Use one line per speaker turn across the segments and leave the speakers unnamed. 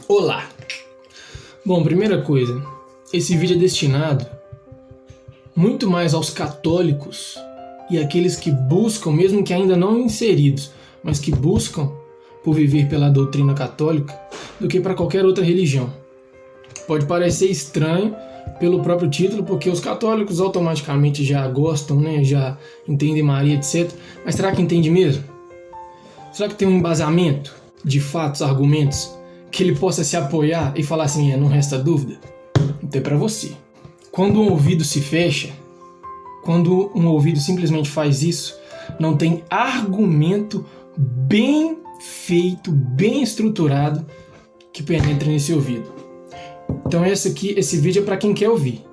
Olá! Bom, primeira coisa, esse vídeo é destinado muito mais aos católicos e àqueles que buscam, mesmo que ainda não inseridos, mas que buscam por viver pela doutrina católica, do que para qualquer outra religião. Pode parecer estranho pelo próprio título, porque os católicos automaticamente já gostam, né, já entendem Maria, etc. Mas será que entende mesmo? Será que tem um embasamento de fatos, argumentos, que ele possa se apoiar e falar assim, não resta dúvida? Então é para você. Quando um ouvido se fecha, quando um ouvido simplesmente faz isso, não tem argumento bem feito, bem estruturado que penetre nesse ouvido. Então esse vídeo é para quem quer ouvir.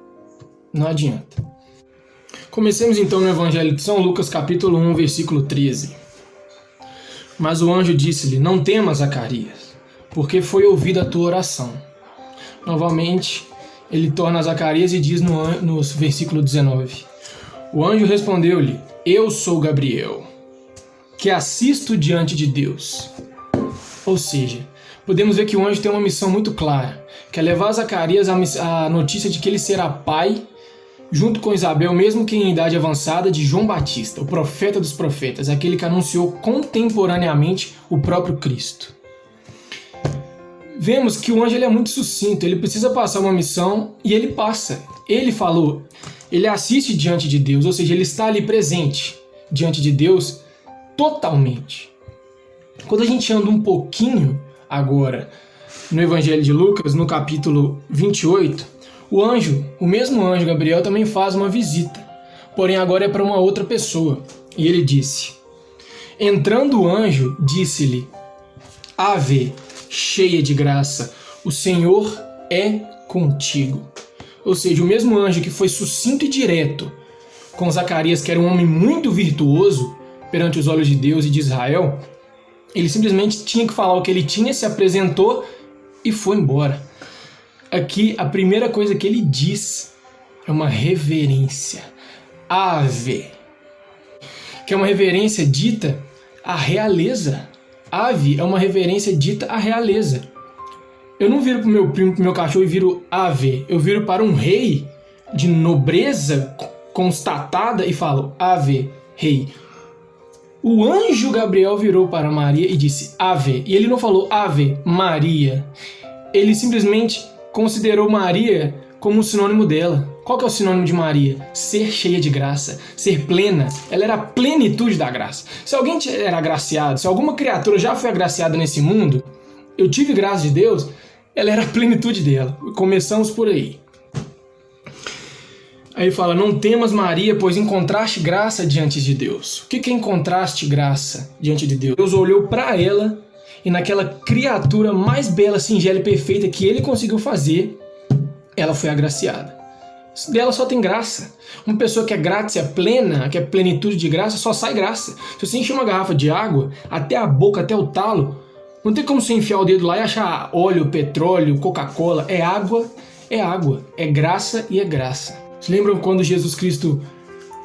Não adianta. Comecemos então no Evangelho de São Lucas, capítulo 1, versículo 13. Mas o anjo disse-lhe, não temas, Zacarias, porque foi ouvida a tua oração. Novamente, ele torna a Zacarias e diz no versículo 19. O anjo respondeu-lhe, eu sou Gabriel, que assisto diante de Deus. Ou seja, podemos ver que o anjo tem uma missão muito clara, que é levar a Zacarias a notícia de que ele será pai, junto com Isabel, mesmo que em idade avançada, de João Batista, o profeta dos profetas, aquele que anunciou contemporaneamente o próprio Cristo. Vemos que o anjo ele é muito sucinto, ele precisa passar uma missão e ele passa. Ele falou, ele assiste diante de Deus, ou seja, ele está ali presente diante de Deus totalmente. Quando a gente anda um pouquinho agora no Evangelho de Lucas, no capítulo 28, o mesmo anjo Gabriel também faz uma visita, porém agora é para uma outra pessoa. E ele disse, entrando o anjo, disse-lhe, Ave, cheia de graça, o Senhor é contigo. Ou seja, o mesmo anjo que foi sucinto e direto com Zacarias, que era um homem muito virtuoso perante os olhos de Deus e de Israel, ele simplesmente tinha que falar o que ele tinha, se apresentou e foi embora. Aqui, a primeira coisa que ele diz é uma reverência. Ave, que é uma reverência dita à realeza. Ave é uma reverência dita à realeza. Eu não viro para o meu primo, para o meu cachorro e viro ave. Eu viro para um rei de nobreza constatada e falo ave, rei. O anjo Gabriel virou para Maria e disse ave. E ele não falou ave Maria. Ele simplesmente considerou Maria como um sinônimo dela. Qual que é o sinônimo de Maria? Ser cheia de graça, ser plena. Ela era a plenitude da graça. Se alguém era agraciado, se alguma criatura já foi agraciada nesse mundo, eu tive graça de Deus, ela era a plenitude dela. Começamos por aí. Aí ele fala, não temas, Maria, pois encontraste graça diante de Deus. O que é encontraste graça diante de Deus? Deus olhou para ela e naquela criatura mais bela, singela e perfeita que ele conseguiu fazer, ela foi agraciada. Dela só tem graça. Uma pessoa que é grátis, é plena, que é plenitude de graça, só sai graça. Se você encher uma garrafa de água, até a boca, até o talo, não tem como você enfiar o dedo lá e achar óleo, petróleo, Coca-Cola. É água, é graça e é graça. Vocês lembram quando Jesus Cristo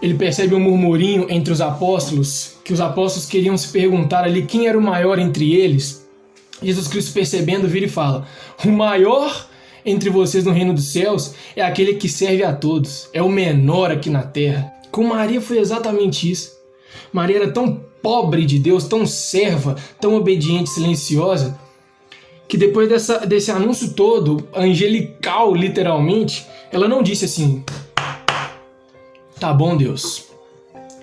ele percebe um murmurinho entre os apóstolos, que os apóstolos queriam se perguntar ali quem era o maior entre eles? Jesus Cristo, percebendo, vira e fala, o maior entre vocês no reino dos céus é aquele que serve a todos, é o menor aqui na terra. Com Maria foi exatamente isso. Maria era tão pobre de Deus, tão serva, tão obediente, silenciosa, que depois desse anúncio todo, angelical literalmente, ela não disse assim, tá bom, Deus,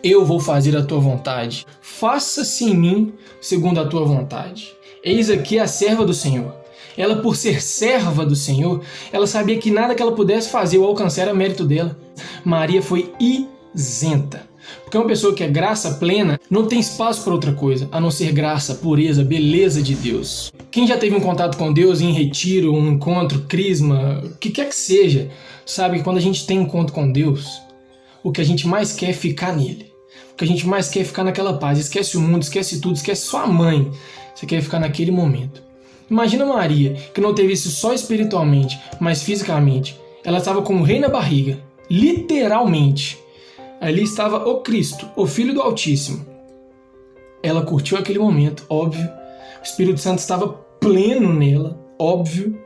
eu vou fazer a tua vontade. Faça-se em mim segundo a tua vontade. Eis aqui a serva do Senhor. Ela, por ser serva do Senhor, ela sabia que nada que ela pudesse fazer ou alcançar era mérito dela. Maria foi isenta. Porque uma pessoa que é graça plena não tem espaço para outra coisa, a não ser graça, pureza, beleza de Deus. Quem já teve um contato com Deus em retiro, um encontro, crisma, o que quer que seja, sabe que quando a gente tem encontro com Deus, o que a gente mais quer é ficar nele. O que a gente mais quer é ficar naquela paz. Esquece o mundo, esquece tudo, esquece sua mãe. Você quer ficar naquele momento. Imagina Maria, que não teve isso só espiritualmente, mas fisicamente. Ela estava com o rei na barriga, literalmente. Ali estava o Cristo, o Filho do Altíssimo. Ela curtiu aquele momento, óbvio. O Espírito Santo estava pleno nela, óbvio.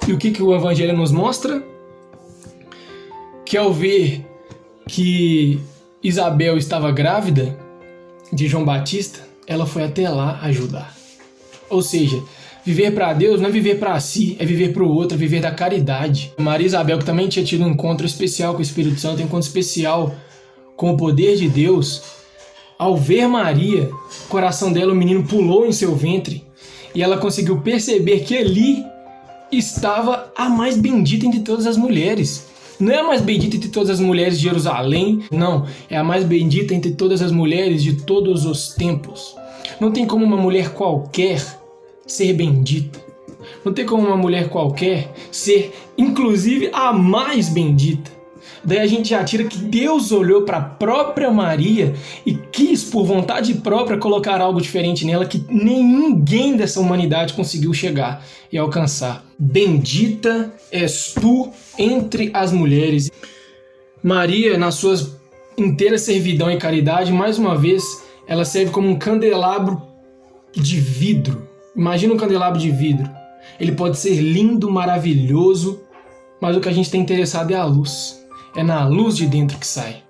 E o que o Evangelho nos mostra? Que ao ver que Isabel estava grávida de João Batista, ela foi até lá ajudar. Ou seja, viver para Deus não é viver para si, é viver para o outro, é viver da caridade. Maria Isabel, que também tinha tido um encontro especial com o Espírito Santo, um encontro especial com o poder de Deus, ao ver Maria, o coração dela, o menino pulou em seu ventre e ela conseguiu perceber que ali estava a mais bendita entre todas as mulheres. Não é a mais bendita entre todas as mulheres de Jerusalém, não. É a mais bendita entre todas as mulheres de todos os tempos. Não tem como uma mulher qualquer ser bendita. Não tem como uma mulher qualquer ser, inclusive, a mais bendita. Daí a gente já tira que Deus olhou para a própria Maria e quis, por vontade própria, colocar algo diferente nela que ninguém dessa humanidade conseguiu chegar e alcançar. Bendita és tu entre as mulheres. Maria, na sua inteira servidão e caridade, mais uma vez, ela serve como um candelabro de vidro. Imagina um candelabro de vidro. Ele pode ser lindo, maravilhoso, mas o que a gente tem interessado é a luz. É na luz de dentro que sai.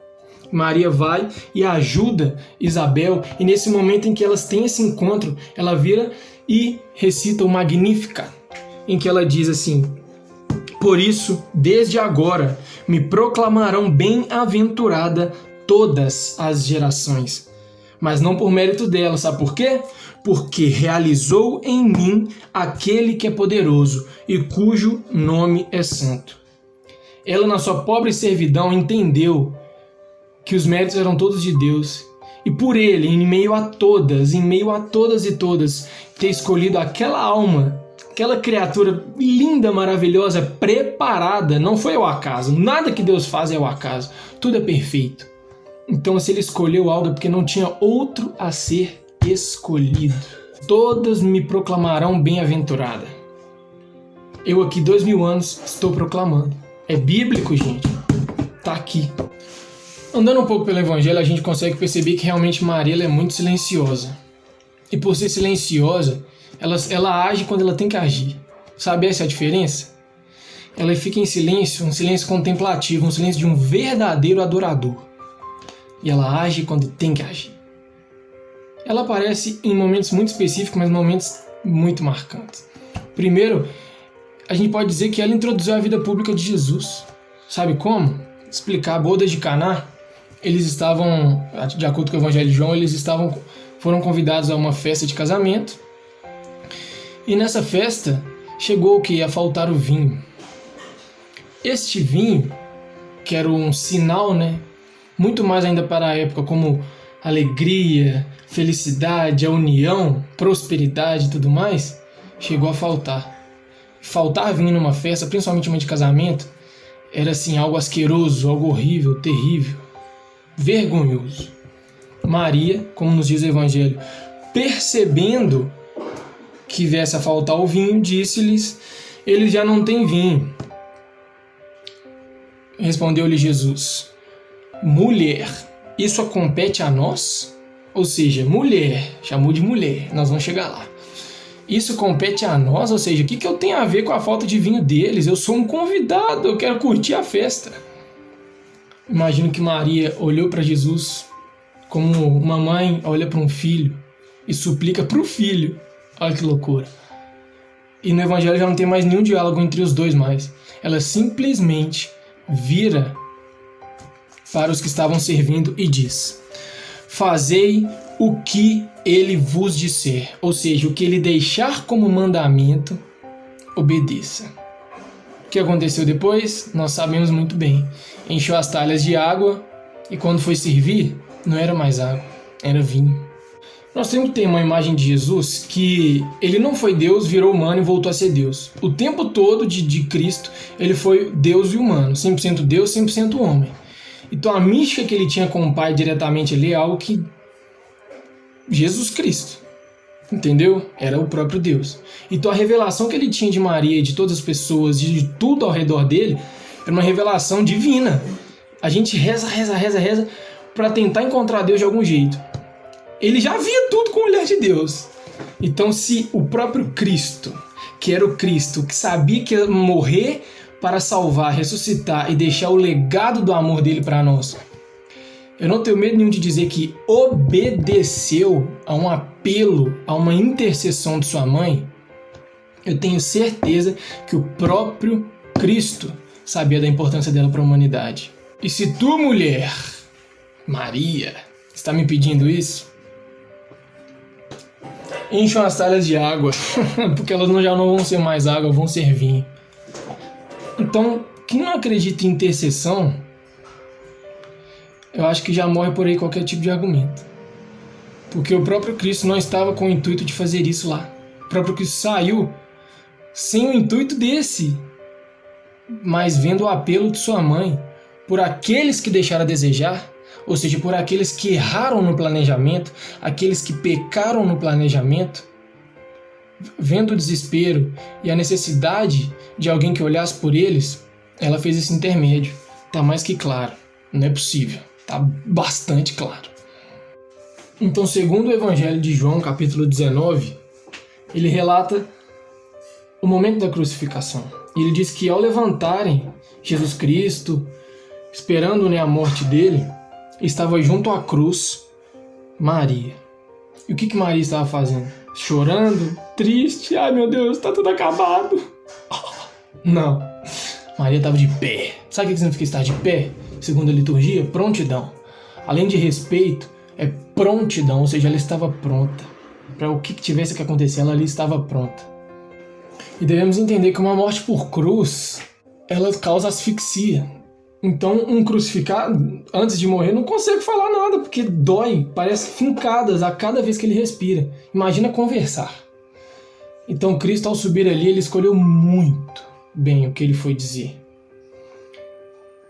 Maria vai e ajuda Isabel, e nesse momento em que elas têm esse encontro, ela vira e recita o Magnificat, em que ela diz assim: por isso, desde agora, me proclamarão bem-aventurada todas as gerações. Mas não por mérito dela, sabe por quê? Porque realizou em mim aquele que é poderoso e cujo nome é santo. Ela, na sua pobre servidão, entendeu que os méritos eram todos de Deus. E por ele, em meio a todas e todas, ter escolhido aquela alma, aquela criatura linda, maravilhosa, preparada, não foi ao acaso. Nada que Deus faz é ao acaso. Tudo é perfeito. Então, se ele escolheu algo é porque não tinha outro a ser escolhido. Todas me proclamarão bem-aventurada. Eu aqui, 2000 anos, estou proclamando. É bíblico, gente. Tá aqui. Andando um pouco pelo Evangelho, a gente consegue perceber que realmente Maria é muito silenciosa. E por ser silenciosa, ela age quando ela tem que agir. Sabe essa é a diferença? Ela fica em silêncio, um silêncio contemplativo, um silêncio de um verdadeiro adorador. E ela age quando tem que agir. Ela aparece em momentos muito específicos, mas momentos muito marcantes. Primeiro, a gente pode dizer que ela introduziu a vida pública de Jesus. Sabe como? Explicar. Bodas de Caná, eles estavam, de acordo com o Evangelho de João, foram convidados a uma festa de casamento. E nessa festa, chegou o que? A faltar o vinho. Este vinho, que era um sinal, muito mais ainda para a época, como alegria, felicidade, a união, prosperidade e tudo mais, chegou a faltar. Faltar vinho numa festa, principalmente uma de casamento, era assim algo asqueroso, algo horrível, terrível, vergonhoso. Maria, como nos diz o Evangelho, percebendo que viesse a faltar o vinho, disse-lhes: eles já não têm vinho. Respondeu-lhe Jesus: mulher, isso compete a nós? Ou seja, mulher, chamou de mulher, nós vamos chegar lá. Isso compete a nós, ou seja, o que eu tenho a ver com a falta de vinho deles? Eu sou um convidado, eu quero curtir a festa. Imagino que Maria olhou para Jesus como uma mãe olha para um filho e suplica para o filho. Olha que loucura. E no Evangelho já não tem mais nenhum diálogo entre os dois mais. Ela simplesmente vira para os que estavam servindo e diz: fazei o que ele vos disser, ou seja, o que ele deixar como mandamento, obedeça. O que aconteceu depois? Nós sabemos muito bem. Encheu as talhas de água e quando foi servir, não era mais água, era vinho. Nós temos que ter uma imagem de Jesus que ele não foi Deus, virou humano e voltou a ser Deus. O tempo todo de Cristo, ele foi Deus e humano, 100% Deus, 100% homem. Então a mística que ele tinha com o Pai diretamente ali é algo que Jesus Cristo, entendeu? Era o próprio Deus. Então a revelação que ele tinha de Maria e de todas as pessoas, de tudo ao redor dele, era uma revelação divina. A gente reza para tentar encontrar Deus de algum jeito. Ele já via tudo com o olhar de Deus. Então se o próprio Cristo que era o Cristo, que sabia que ia morrer para salvar, ressuscitar e deixar o legado do amor dele para nós, eu não tenho medo nenhum de dizer que obedeceu a um apelo, a uma intercessão de sua mãe. Eu tenho certeza que o próprio Cristo sabia da importância dela para a humanidade. E se tu, mulher, Maria, está me pedindo isso, enche umas talhas de água, porque elas já não vão ser mais água, vão ser vinho. Então, quem não acredita em intercessão, eu acho que já morre por aí qualquer tipo de argumento. Porque o próprio Cristo não estava com o intuito de fazer isso lá. O próprio Cristo saiu sem o intuito desse, mas vendo o apelo de sua mãe por aqueles que deixaram a desejar, ou seja, por aqueles que erraram no planejamento, aqueles que pecaram no planejamento, vendo o desespero e a necessidade de alguém que olhasse por eles, ela fez esse intermédio. Tá mais que claro, não é possível, tá bastante claro. Então, segundo o Evangelho de João, capítulo 19, ele relata o momento da crucificação. Ele diz que ao levantarem Jesus Cristo, esperando, a morte dele, estava junto à cruz Maria. E o que Maria estava fazendo? Chorando, triste, ai meu Deus, está tudo acabado. Não, Maria estava de pé. Sabe o que significa estar de pé? Segundo a liturgia, prontidão. Além de respeito, é prontidão, ou seja, ela estava pronta. Para o que tivesse que acontecer, ela ali estava pronta. E devemos entender que uma morte por cruz, ela causa asfixia. Então, um crucificado, antes de morrer, não consegue falar nada, porque dói, parece fincadas a cada vez que ele respira. Imagina conversar. Então, Cristo, ao subir ali, ele escolheu muito bem o que ele foi dizer.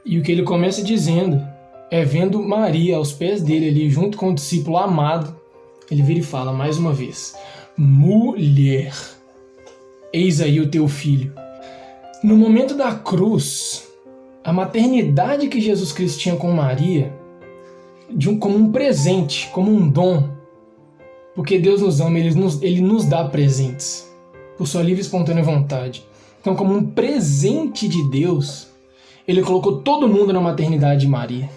E o que ele começa dizendo é, vendo Maria aos pés dele ali, junto com o discípulo amado, ele vira e fala mais uma vez: mulher, eis aí o teu filho. No momento da cruz, a maternidade que Jesus Cristo tinha com Maria, como um presente, como um dom, porque Deus nos ama, Ele nos dá presentes, por sua livre e espontânea vontade. Então, como um presente de Deus, Ele colocou todo mundo na maternidade de Maria.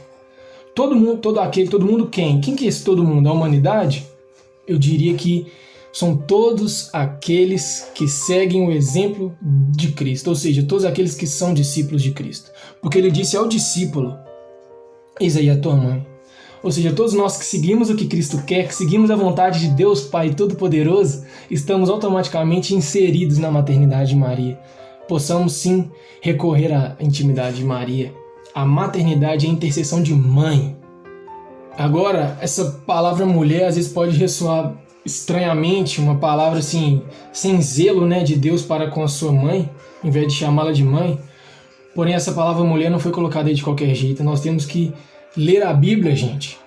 Todo mundo quem? Quem que é esse todo mundo? A humanidade? Eu diria que são todos aqueles que seguem o exemplo de Cristo, ou seja, todos aqueles que são discípulos de Cristo. Porque ele disse ao discípulo: eis aí a tua mãe. Ou seja, todos nós que seguimos o que Cristo quer, que seguimos a vontade de Deus Pai Todo-Poderoso, estamos automaticamente inseridos na maternidade de Maria. Possamos sim recorrer à intimidade de Maria. A maternidade é a intercessão de mãe. Agora, essa palavra mulher às vezes pode ressoar estranhamente, uma palavra assim, sem zelo, de Deus para com a sua mãe, em vez de chamá-la de mãe. Porém, essa palavra mulher não foi colocada aí de qualquer jeito. Nós temos que ler a Bíblia, gente,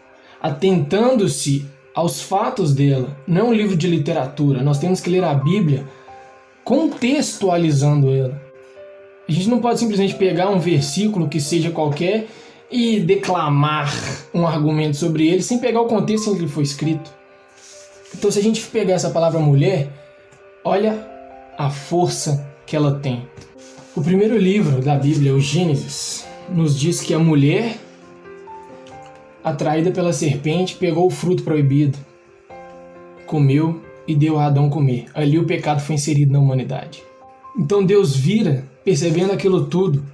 atentando-se aos fatos dela. Não é um livro de literatura. Nós temos que ler a Bíblia contextualizando ela. A gente não pode simplesmente pegar um versículo que seja qualquer e declamar um argumento sobre ele sem pegar o contexto em que ele foi escrito. Então, se a gente pegar essa palavra mulher, olha a força que ela tem. O primeiro livro da Bíblia, o Gênesis, nos diz que a mulher, atraída pela serpente, pegou o fruto proibido, comeu e deu a Adão comer. Ali o pecado foi inserido na humanidade. Então Deus vira, percebendo aquilo tudo,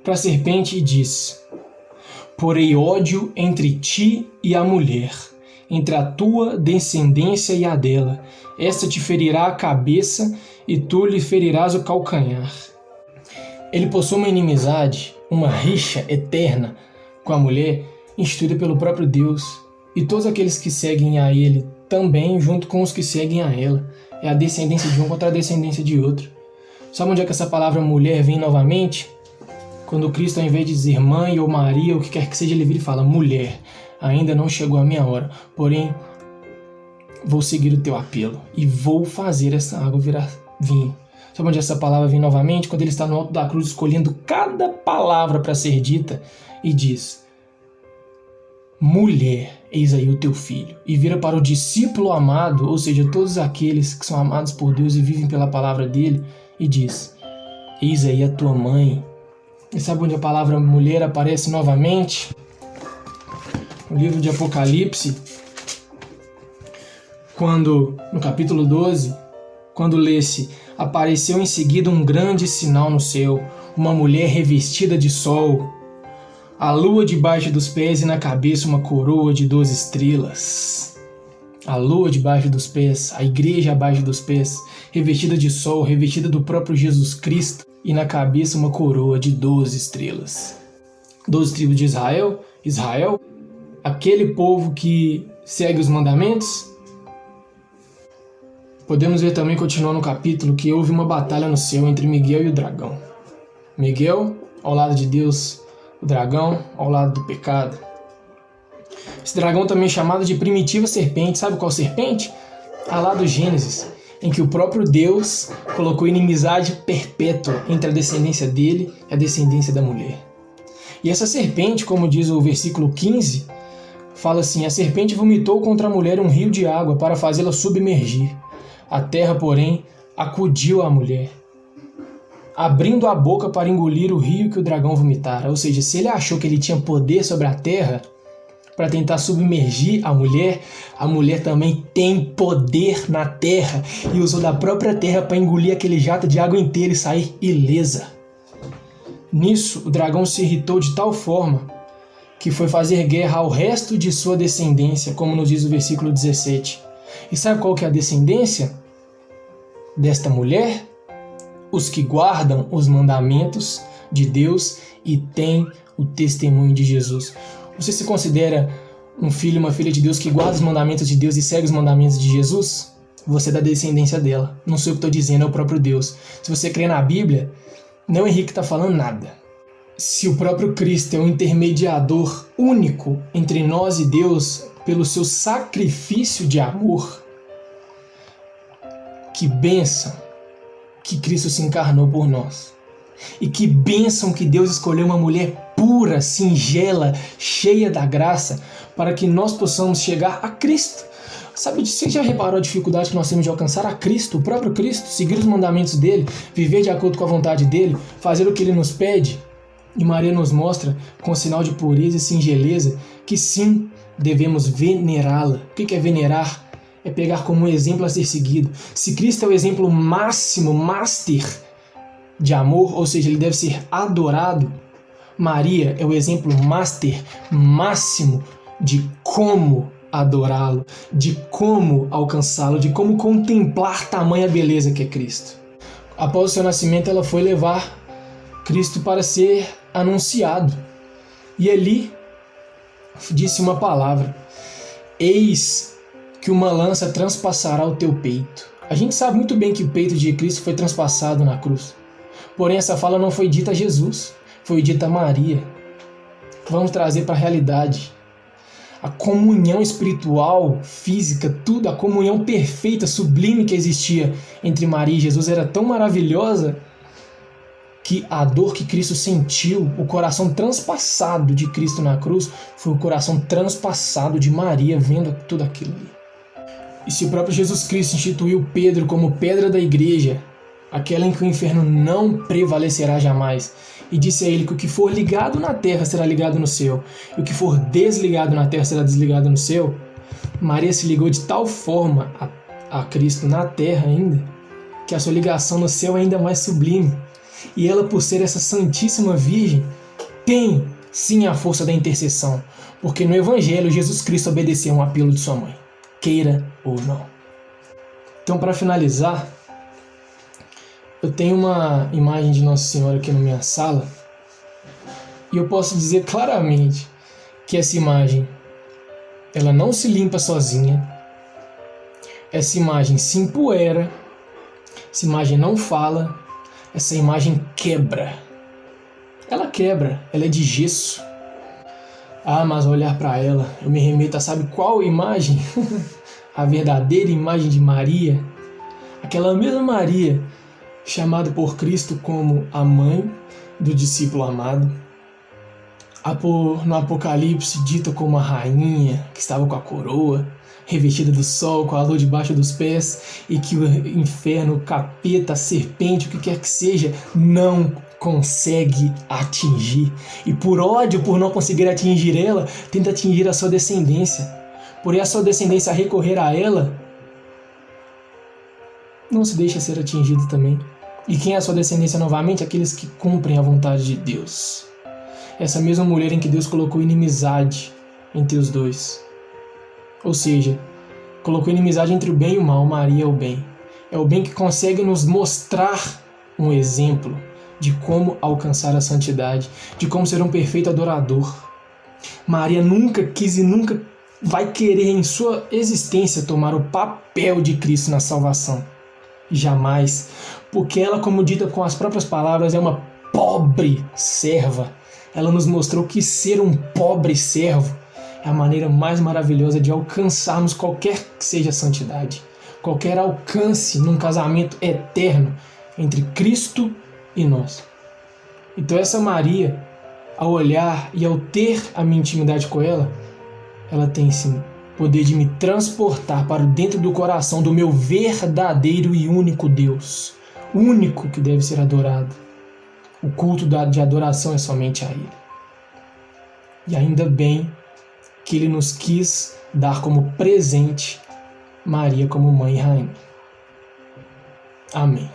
para a serpente e diz: porei ódio entre ti e a mulher, entre a tua descendência e a dela. Esta te ferirá a cabeça e tu lhe ferirás o calcanhar. Ele possui uma inimizade, uma rixa eterna com a mulher, instituída pelo próprio Deus, e todos aqueles que seguem a ele também, junto com os que seguem a ela. É a descendência de um contra a descendência de outro. Sabe onde é que essa palavra mulher vem novamente? Quando Cristo, ao invés de dizer mãe ou Maria, ou o que quer que seja, ele vira e fala: mulher, ainda não chegou a minha hora, porém vou seguir o teu apelo e vou fazer essa água virar vinho. Sabe onde essa palavra vem novamente? Quando ele está no alto da cruz escolhendo cada palavra para ser dita e diz: mulher, eis aí o teu filho. E vira para o discípulo amado, ou seja, todos aqueles que são amados por Deus e vivem pela palavra dele, e diz, eis aí a tua mãe. E sabe onde a palavra mulher aparece novamente? No livro de Apocalipse, quando, no capítulo 12, quando lê-se, apareceu em seguida um grande sinal no céu, uma mulher revestida de sol, a lua debaixo dos pés e na cabeça uma coroa de 12 estrelas. A lua debaixo dos pés, a igreja abaixo dos pés, revestida de sol, revestida do próprio Jesus Cristo, e na cabeça uma coroa de 12 estrelas. 12 tribos de Israel, aquele povo que segue os mandamentos. Podemos ver também, continuando no capítulo, que houve uma batalha no céu entre Miguel e o dragão. Miguel ao lado de Deus, o dragão ao lado do pecado. Esse dragão também é chamado de primitiva serpente. Sabe qual serpente? A lá do Gênesis, em que o próprio Deus colocou inimizade perpétua entre a descendência dele e a descendência da mulher. E essa serpente, como diz o versículo 15, fala assim, a serpente vomitou contra a mulher um rio de água para fazê-la submergir. A terra, porém, acudiu à mulher, abrindo a boca para engolir o rio que o dragão vomitara. Ou seja, se ele achou que ele tinha poder sobre a terra para tentar submergir a mulher também tem poder na terra e usou da própria terra para engolir aquele jato de água inteiro e sair ilesa. Nisso, o dragão se irritou de tal forma que foi fazer guerra ao resto de sua descendência, como nos diz o versículo 17. E sabe qual que é a descendência desta mulher? Os que guardam os mandamentos de Deus e têm o testemunho de Jesus. Você se considera um filho, uma filha de Deus que guarda os mandamentos de Deus e segue os mandamentos de Jesus? Você é da descendência dela. Não sou eu que estou dizendo, é o próprio Deus. Se você crê na Bíblia, não o Henrique está falando nada. Se o próprio Cristo é um intermediador único entre nós e Deus pelo seu sacrifício de amor, que bênção que Cristo se encarnou por nós. E que bênção que Deus escolheu uma mulher pura, singela, cheia da graça, para que nós possamos chegar a Cristo. Sabe, você já reparou a dificuldade que nós temos de alcançar a Cristo, o próprio Cristo, seguir os mandamentos dele, viver de acordo com a vontade dele, fazer o que ele nos pede? E Maria nos mostra, com sinal de pureza e singeleza, que sim, devemos venerá-la. O que é venerar? É pegar como um exemplo a ser seguido. Se Cristo é o exemplo máximo, master de amor, ou seja, ele deve ser adorado, Maria é o exemplo master, máximo de como adorá-lo, de como alcançá-lo, de como contemplar tamanha beleza que é Cristo. Após o seu nascimento, ela foi levar Cristo para ser anunciado. E ali disse uma palavra: eis que uma lança transpassará o teu peito. A gente sabe muito bem que o peito de Cristo foi transpassado na cruz. Porém, essa fala não foi dita a Jesus, foi dita a Maria. Vamos trazer para a realidade. A comunhão espiritual, física, tudo, a comunhão perfeita, sublime que existia entre Maria e Jesus era tão maravilhosa que a dor que Cristo sentiu, o coração transpassado de Cristo na cruz, foi o coração transpassado de Maria vendo tudo aquilo ali. E se o próprio Jesus Cristo instituiu Pedro como pedra da igreja, aquela em que o inferno não prevalecerá jamais, e disse a ele que o que for ligado na terra será ligado no céu, e o que for desligado na terra será desligado no céu, Maria se ligou de tal forma a Cristo na terra ainda, que a sua ligação no céu é ainda mais sublime. E ela, por ser essa Santíssima Virgem, tem sim a força da intercessão, porque no Evangelho Jesus Cristo obedeceu a um apelo de sua mãe, queira ou não. Então, para finalizar, eu tenho uma imagem de Nossa Senhora aqui na minha sala e eu posso dizer claramente que essa imagem, ela não se limpa sozinha, essa imagem se empoeira, essa imagem não fala, essa imagem quebra. Ela quebra, ela é de gesso. Ah, mas ao olhar para ela, eu me remeto a sabe qual imagem? A verdadeira imagem de Maria, aquela mesma Maria chamada por Cristo como a mãe do discípulo amado, No Apocalipse, dita como a rainha que estava com a coroa, revestida do sol, com a lua debaixo dos pés, e que o inferno, o capeta, a serpente, o que quer que seja, não consegue atingir. E por ódio, por não conseguir atingir ela, tenta atingir a sua descendência. Porém, a sua descendência, a recorrer a ela, não se deixa ser atingido também. E quem é a sua descendência novamente? Aqueles que cumprem a vontade de Deus. Essa mesma mulher em que Deus colocou inimizade entre os dois. Ou seja, colocou inimizade entre o bem e o mal. Maria é o bem. É o bem que consegue nos mostrar um exemplo de como alcançar a santidade, de como ser um perfeito adorador. Maria nunca quis e nunca vai querer em sua existência tomar o papel de Cristo na salvação. Jamais. Porque ela, como dita com as próprias palavras, é uma pobre serva. Ela nos mostrou que ser um pobre servo é a maneira mais maravilhosa de alcançarmos qualquer que seja a santidade, qualquer alcance num casamento eterno entre Cristo e nós. Então essa Maria, ao olhar e ao ter a minha intimidade com ela, ela tem sim poder de me transportar para dentro do coração do meu verdadeiro e único Deus, único que deve ser adorado. O culto de adoração é somente a Ele. E ainda bem que Ele nos quis dar como presente Maria como mãe e rainha. Amém.